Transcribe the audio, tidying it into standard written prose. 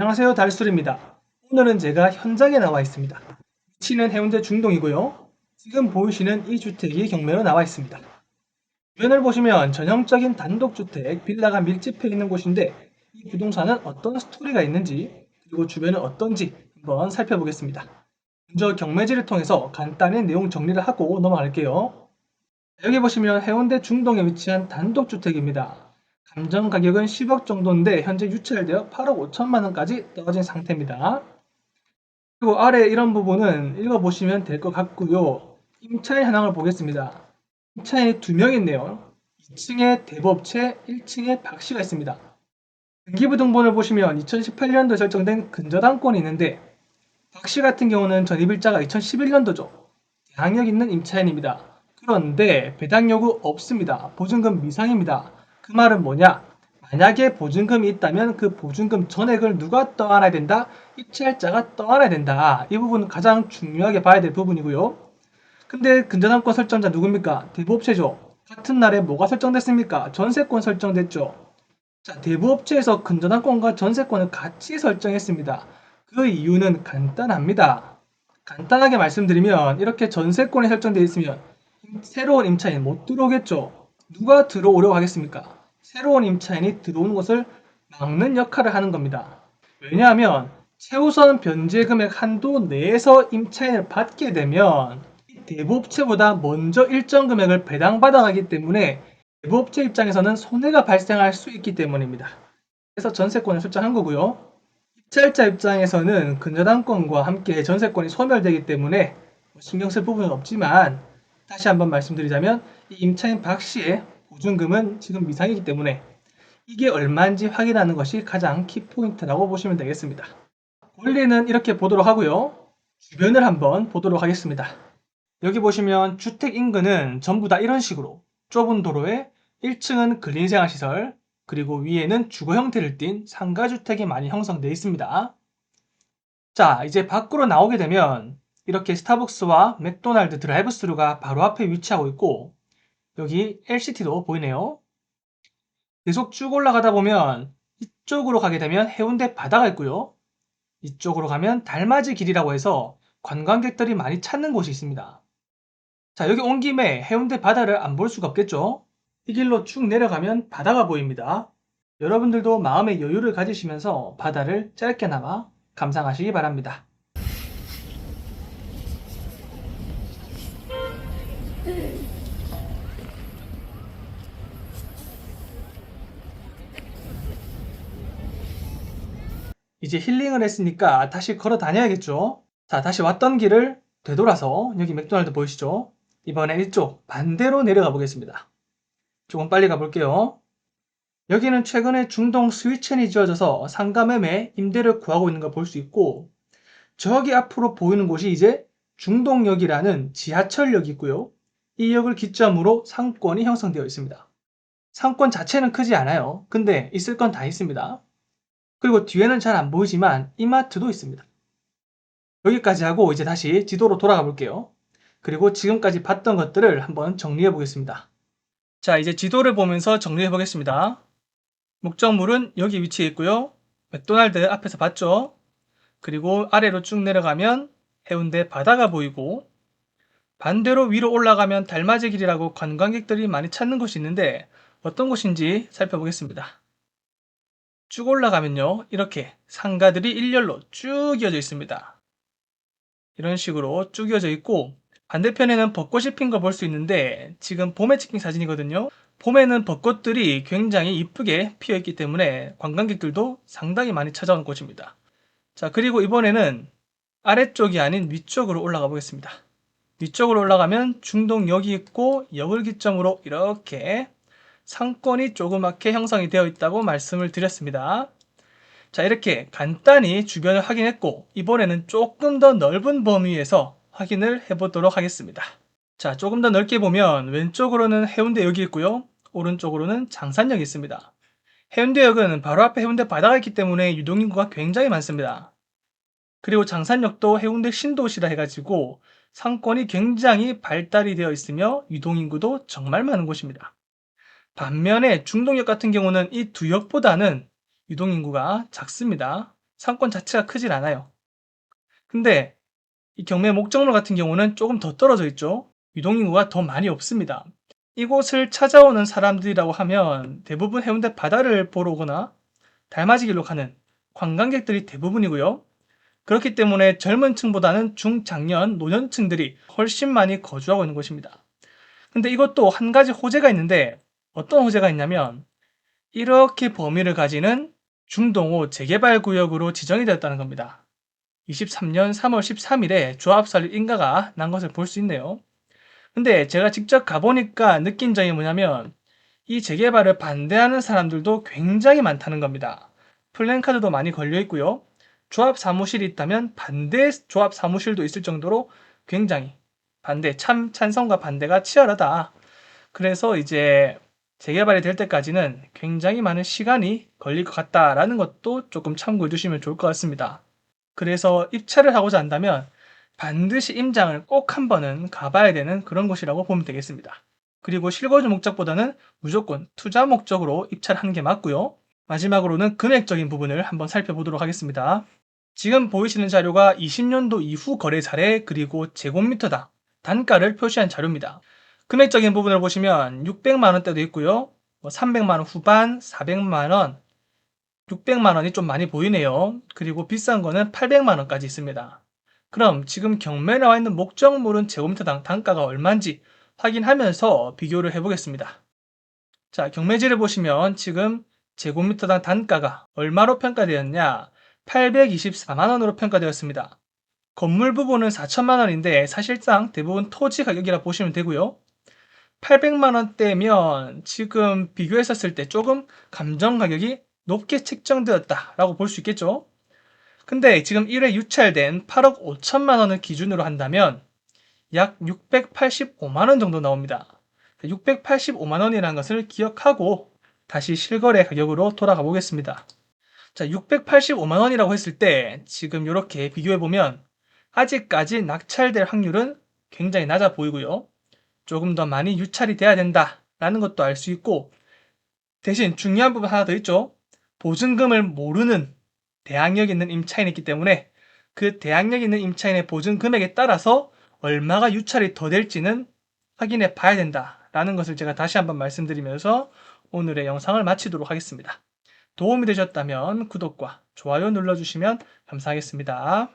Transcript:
안녕하세요, 달술입니다. 오늘은 제가 현장에 나와 있습니다. 위치는 해운대 중동이고요. 지금 보이시는 이 주택이 경매로 나와 있습니다. 주변을 보시면 전형적인 단독주택, 빌라가 밀집해 있는 곳인데 이 부동산은 어떤 스토리가 있는지 그리고 주변은 어떤지 한번 살펴보겠습니다. 먼저 경매지를 통해서 간단히 내용 정리를 하고 넘어갈게요. 여기 보시면 해운대 중동에 위치한 단독주택입니다. 감정 가격은 10억 정도인데 현재 유찰되어 8억 5천만 원까지 떨어진 상태입니다. 그리고 아래 이런 부분은 읽어보시면 될 것 같고요. 임차인 현황을 보겠습니다. 임차인이 2명 있네요. 2층에 대부업체, 1층에 박씨가 있습니다. 등기부등본을 보시면 2018년도에 설정된 근저당권이 있는데 박씨 같은 경우는 전입일자가 2011년도죠. 대항력 있는 임차인입니다. 그런데 배당 요구 없습니다. 보증금 미상입니다. 그 말은 뭐냐? 만약에 보증금이 있다면 그 보증금 전액을 누가 떠안아야 된다? 입찰자가 떠안아야 된다. 이 부분은 가장 중요하게 봐야 될 부분이고요. 근데 근저당권 설정자 누굽니까? 대부업체죠. 같은 날에 뭐가 설정됐습니까? 전세권 설정됐죠. 자, 대부업체에서 근저당권과 전세권을 같이 설정했습니다. 그 이유는 간단합니다. 간단하게 말씀드리면 이렇게 전세권이 설정되어 있으면 새로운 임차인 못 들어오겠죠. 누가 들어오려고 하겠습니까? 새로운 임차인이 들어오는 것을 막는 역할을 하는 겁니다. 왜냐하면 최우선 변제 금액 한도 내에서 임차인을 받게 되면 대부업체보다 먼저 일정 금액을 배당받아가기 때문에 대부업체 입장에서는 손해가 발생할 수 있기 때문입니다. 그래서 전세권을 설정한 거고요. 입찰자 입장에서는 근저당권과 함께 전세권이 소멸되기 때문에 신경 쓸 부분은 없지만 다시 한번 말씀드리자면 이 임차인 박 씨의 보증금은 지금 미상이기 때문에 이게 얼마인지 확인하는 것이 가장 키포인트라고 보시면 되겠습니다. 원리는 이렇게 보도록 하고요. 주변을 한번 보도록 하겠습니다. 여기 보시면 주택 인근은 전부 다 이런 식으로 좁은 도로에 1층은 근린생활시설, 그리고 위에는 주거 형태를 띤 상가주택이 많이 형성되어 있습니다. 자, 이제 밖으로 나오게 되면 이렇게 스타벅스와 맥도날드 드라이브스루가 바로 앞에 위치하고 있고 여기 LCT도 보이네요. 계속 쭉 올라가다 보면 이쪽으로 가게 되면 해운대 바다가 있고요. 이쪽으로 가면 달맞이 길이라고 해서 관광객들이 많이 찾는 곳이 있습니다. 자, 여기 온 김에 해운대 바다를 안 볼 수가 없겠죠? 이 길로 쭉 내려가면 바다가 보입니다. 여러분들도 마음의 여유를 가지시면서 바다를 짧게나마 감상하시기 바랍니다. 이제 힐링을 했으니까 다시 걸어 다녀야겠죠? 자, 다시 왔던 길을 되돌아서 여기 맥도날드 보이시죠? 이번엔 이쪽 반대로 내려가 보겠습니다. 조금 빨리 가볼게요. 여기는 최근에 중동 스위첸이 지어져서 상가매매 임대를 구하고 있는 걸 볼 수 있고 저기 앞으로 보이는 곳이 이제 중동역이라는 지하철역이 있고요. 이 역을 기점으로 상권이 형성되어 있습니다. 상권 자체는 크지 않아요. 근데 있을 건 다 있습니다. 그리고 뒤에는 잘 안 보이지만 이마트도 있습니다. 여기까지 하고 이제 다시 지도로 돌아가 볼게요. 그리고 지금까지 봤던 것들을 한번 정리해 보겠습니다. 자, 이제 지도를 보면서 정리해 보겠습니다. 목적물은 여기 위치해 있고요. 맥도날드 앞에서 봤죠? 그리고 아래로 쭉 내려가면 해운대 바다가 보이고 반대로 위로 올라가면 달맞이 길이라고 관광객들이 많이 찾는 곳이 있는데 어떤 곳인지 살펴보겠습니다. 쭉 올라가면요. 이렇게 상가들이 일렬로 쭉 이어져 있습니다. 이런 식으로 쭉 이어져 있고 반대편에는 벚꽃이 핀 거 볼 수 있는데 지금 봄에 찍힌 사진이거든요. 봄에는 벚꽃들이 굉장히 이쁘게 피어 있기 때문에 관광객들도 상당히 많이 찾아오는 곳입니다. 자, 그리고 이번에는 아래쪽이 아닌 위쪽으로 올라가 보겠습니다. 위쪽으로 올라가면 중동역이 있고 역을 기점으로 이렇게 상권이 조그맣게 형성이 되어 있다고 말씀을 드렸습니다. 자, 이렇게 간단히 주변을 확인했고 이번에는 조금 더 넓은 범위에서 확인을 해보도록 하겠습니다. 자, 조금 더 넓게 보면 왼쪽으로는 해운대역이 있고요. 오른쪽으로는 장산역이 있습니다. 해운대역은 바로 앞에 해운대 바다가 있기 때문에 유동인구가 굉장히 많습니다. 그리고 장산역도 해운대 신도시라 해가지고 상권이 굉장히 발달이 되어 있으며 유동인구도 정말 많은 곳입니다. 반면에 중동역 같은 경우는 이 두 역보다는 유동인구가 작습니다. 상권 자체가 크질 않아요. 근데 이 경매 목적물 같은 경우는 조금 더 떨어져 있죠. 유동인구가 더 많이 없습니다. 이곳을 찾아오는 사람들이라고 하면 대부분 해운대 바다를 보러 오거나 달맞이길로 가는 관광객들이 대부분이고요. 그렇기 때문에 젊은 층보다는 중장년, 노년층들이 훨씬 많이 거주하고 있는 곳입니다. 근데 이것도 한 가지 호재가 있는데 어떤 호재가 있냐면 이렇게 범위를 가지는 중동호 재개발 구역으로 지정이 되었다는 겁니다. 23년 3월 13일에 조합설 인가가 난 것을 볼 수 있네요. 근데 제가 직접 가보니까 느낀 점이 뭐냐면 이 재개발을 반대하는 사람들도 굉장히 많다는 겁니다. 플랜카드도 많이 걸려 있고요. 조합 사무실이 있다면 반대 조합 사무실도 있을 정도로 굉장히 찬성과 반대가 치열하다. 그래서 이제 재개발이 될 때까지는 굉장히 많은 시간이 걸릴 것 같다라는 것도 조금 참고해 두시면 좋을 것 같습니다. 그래서 입찰을 하고자 한다면 반드시 임장을 꼭 한 번은 가봐야 되는 그런 곳이라고 보면 되겠습니다. 그리고 실거주 목적보다는 무조건 투자 목적으로 입찰하는 게 맞고요. 마지막으로는 금액적인 부분을 한번 살펴보도록 하겠습니다. 지금 보이시는 자료가 20년도 이후 거래 사례 그리고 제곱미터당 단가를 표시한 자료입니다. 금액적인 부분을 보시면 600만 원대도 있고요. 300만 원 후반, 400만 원, 600만 원이 좀 많이 보이네요. 그리고 비싼 거는 800만 원까지 있습니다. 그럼 지금 경매에 나와 있는 목적물은 제곱미터당 단가가 얼마인지 확인하면서 비교를 해보겠습니다. 자, 경매지를 보시면 지금 제곱미터당 단가가 얼마로 평가되었냐? 824만 원으로 평가되었습니다. 건물 부분은 4천만 원인데 사실상 대부분 토지 가격이라 보시면 되고요. 800만 원대면 지금 비교했었을 때 조금 감정 가격이 높게 책정되었다라고 볼 수 있겠죠. 근데 지금 1회 유찰된 8억 5천만 원을 기준으로 한다면 약 685만 원 정도 나옵니다. 685만 원이라는 것을 기억하고 다시 실거래 가격으로 돌아가 보겠습니다. 자, 685만 원이라고 했을 때 지금 이렇게 비교해 보면 아직까지 낙찰될 확률은 굉장히 낮아 보이고요. 조금 더 많이 유찰이 돼야 된다라는 것도 알 수 있고, 대신 중요한 부분 하나 더 있죠. 보증금을 모르는 대항력 있는 임차인이 있기 때문에 그 대항력 있는 임차인의 보증 금액에 따라서 얼마가 유찰이 더 될지는 확인해 봐야 된다라는 것을 제가 다시 한번 말씀드리면서 오늘의 영상을 마치도록 하겠습니다. 도움이 되셨다면 구독과 좋아요 눌러주시면 감사하겠습니다.